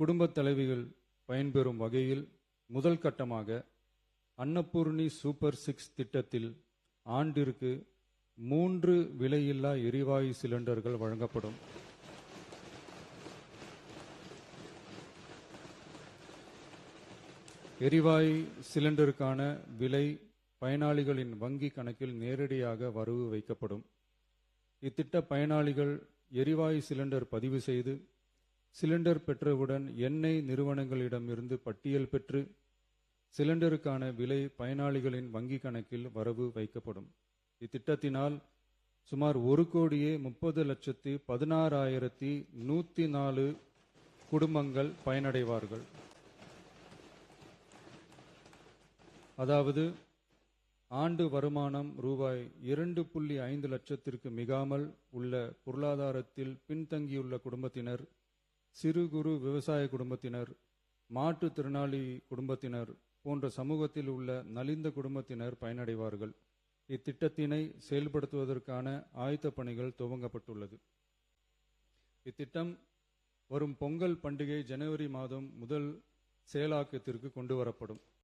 குடும்பத் தலைவிகள் பயன்பெறும் வகையில் முதல் கட்டமாக அன்னபூர்ணி சூப்பர் 6 திட்டத்தில் ஆண்டிற்கு 3 விலையில்லா எரிவாயு சிலிண்டர்கள் வழங்கப்படும். எரிவாயு சிலிண்டருக்கான விலை பயனாளிகளின் வங்கி கணக்கில் நேரடியாக வரவு வைக்கப்படும். இத்திட்ட பயனாளிகள் எரிவாயு சிலிண்டர் பதிவு செய்து சிலிண்டர் பெற்றவுடன் எண்ணெய் நிறுவனங்களிடமிருந்து பட்டியல் பெற்று சிலிண்டருக்கான விலை பயனாளிகளின் வங்கி கணக்கில் வரவு வைக்கப்படும். இத்திட்டத்தினால் சுமார் 1,30,16,104 குடும்பங்கள் பயனடைவார்கள். அதாவது ஆண்டு வருமானம் ரூபாய் 2.5 லட்சத்திற்கு மிகாமல் உள்ள பொருளாதாரத்தில் பின்தங்கியுள்ள குடும்பத்தினர், சிறு குறு விவசாய குடும்பத்தினர், மாற்றுத்திறனாளி குடும்பத்தினர் போன்ற சமூகத்தில் உள்ள நலிந்த குடும்பத்தினர் பயனடைவார்கள். இத்திட்டத்தினை செயல்படுத்துவதற்கான ஆயத்த பணிகள் துவங்கப்பட்டுள்ளது. இத்திட்டம் வரும் பொங்கல் பண்டிகை ஜனவரி மாதம் முதல் செயலாக்கத்திற்கு கொண்டு வரப்படும்.